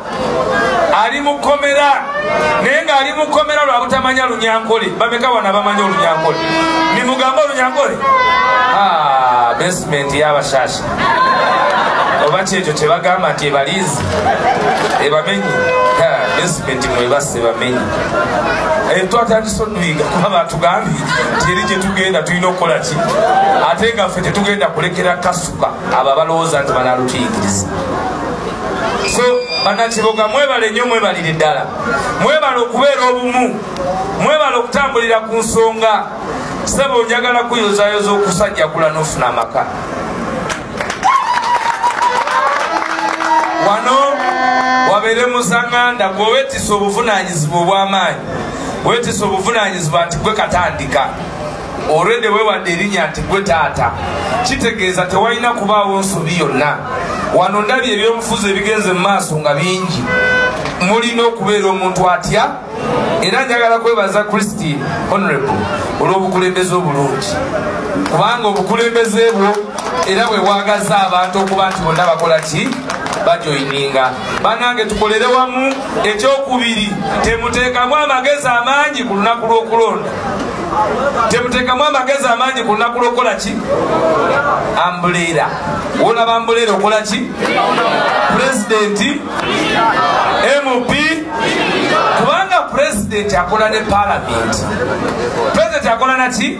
naye ng'ali mu kkomera lwa butamanya Lunyankole bameka wana bamanyi Olunyankole nimugamba Olunyankole basement y'abashasha oba kyekyo kye bagamba nti ebaliizi ebamenyi basement mwebasse bamenyi twatandise onuyiga kuba batugambye nti eri gye tugenda tulina okukola ki ate nga ffe tetugenda kulekera kasuka abo abalowooza nti banaalutuyigiriza so bannakiboga mwebale nnyo mwebalire ddala mwebale okubeera obumu mwebale okutambulira ku nsonga sebo njagala kuyozayoza okusajjakula n'ofuna amaka wano wabeere musaŋŋanda gwe weetisa obuvunaanyizibwa obw'amaanyi weetisa obuvunaanyizibwa nti gwe katandika olwedde weewadde erinnya nti gwe taata kitegeeza tewalina kubaawo nsobi yonna wano ndabye ebyobufuzi ebigenze mu maaso nga bingi mulina okubeera omuntu atya era njagala kwebaza Christine Honorable olw'obukulembeze obulungi kubanga obukulembeze bwo era bwe bwagaza abantu okuba nti bonna bakola ki bajoyininga bannange tukolere wamu ekyokubiri temuteekamu amagezi amangi ku lunaku lw'okulonda temuteekamu amagezi amangi ku lunaku lw'okola ki ambuleera wolaba ambuleera okola ki pulezidenti MP kubanga pulezidenti akola ne palamenti pulezidenti akola naki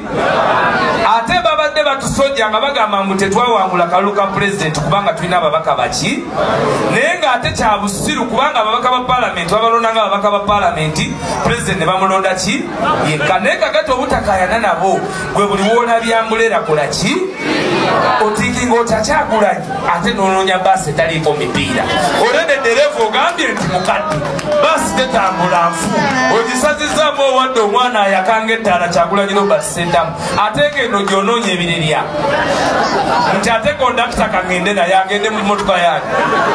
ate babadde batusojja nga bagamba mbu tetwawangula kalulu ka pulezidenti kubanga tulina ababaka baki naye ng'ate kya busiru kubanga ababaka ba palamenti babalonda nga ababaka ba palamenti pulezidenti ne bamulonda ki yekka naye kakati obutakayana nabo gwe buli woona byambuleera kola ki otikinga otakyagulanyi ate noonoonya baasi etaliiko mipiira olwedde dereva ogambye nti mukadde baasi tetambula nfu ogisazizaamu owadde omwana ayakanga ettaala Kyagulanyi Robert Ssentamu ate ngeno gyonoonya ebirerya nti ate kondakita kangende naye agende mu motoka yange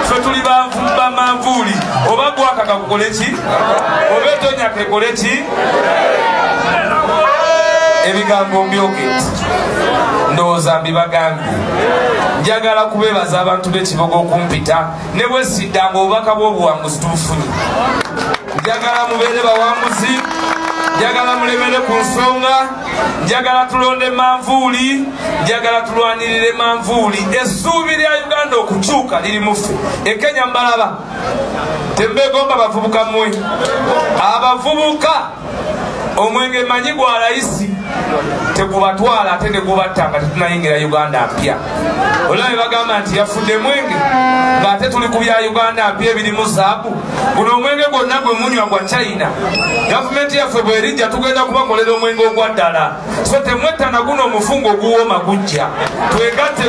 ffe tuli bamanvuuli oba gwaka kakukole ki oba etonya kekole ki ebigambo mbyogeti ndowooza mbibagambye njagala kubeebaza abantu b'ekibogo okumpita ne bwe siddanga obubaka bw'obuwanguzi tubufunye njagala mubeere bawanguzi njagala mulemere ku nsonga njagala tulonde manvuuli njagala tulwanirire manvuuli essuubi lya Uganda okukyuka liri muffe ekenya mbalaba tembegomba bavubuka mmwe abavubuka omwenge manyi gwa layisi tegubatwala ate negubatta nga tetunayingira Uganda mpya olabe bagamba nti yafudde mwenge ng'ate tuli ku bya Uganda mpya ebirimu zaabu guno omwenge gwonna gwe munywa gwa China gavumenti yaffe bwerijja tugenda kubakolera omwenge ogwa ddala so temwettana guno omufungo oguwooma gujja twegatte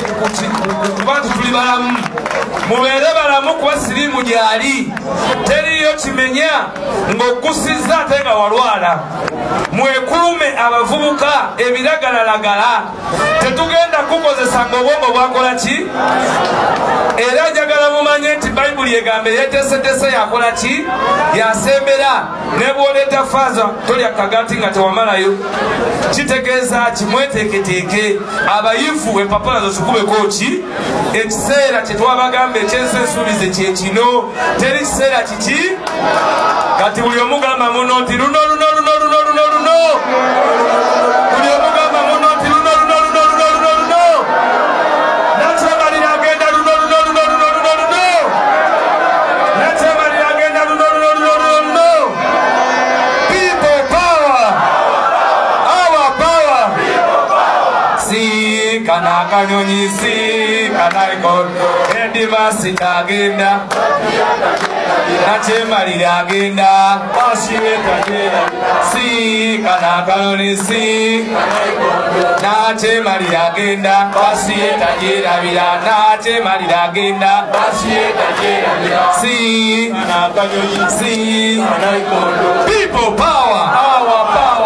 kuba nti tuli balamu mubeere balamu kuba siriimu gyali teriyo kimenya ng'okusiza ate nga walwala. Mwekuume abavubuka ebiragalalagala tetugenda kukozesa ng'obwongo bwakola ki. Era njagala mumanye nti bayibuli egamba yeteeseteese yakola ki, yasembera. Ne bw'oleeta faaza tolya kagati nga tewamalayo. Kitegeeza ki mweteeketeeke abayivu empapula zo zikubeko ki. Ekiseera kye twabagamba ekyensensuubize kye kino, teri kiseera kiki. Kati buli omugamba muno nti luno luno luno luno luno luno, buli omugamba muno nti luno luno luno luno luno luno, nakyemalira agenda luno luno luno luno luno luno, nakyemalira agenda luno luno luno luno luno. People power, our power. Si kana kanyonyi, si kana ikondo, Edimasi agenda, nakyemalira agenda, si kana kanyonyi, si nakyemalira agenda, nakyemalira agenda, si people power, our power.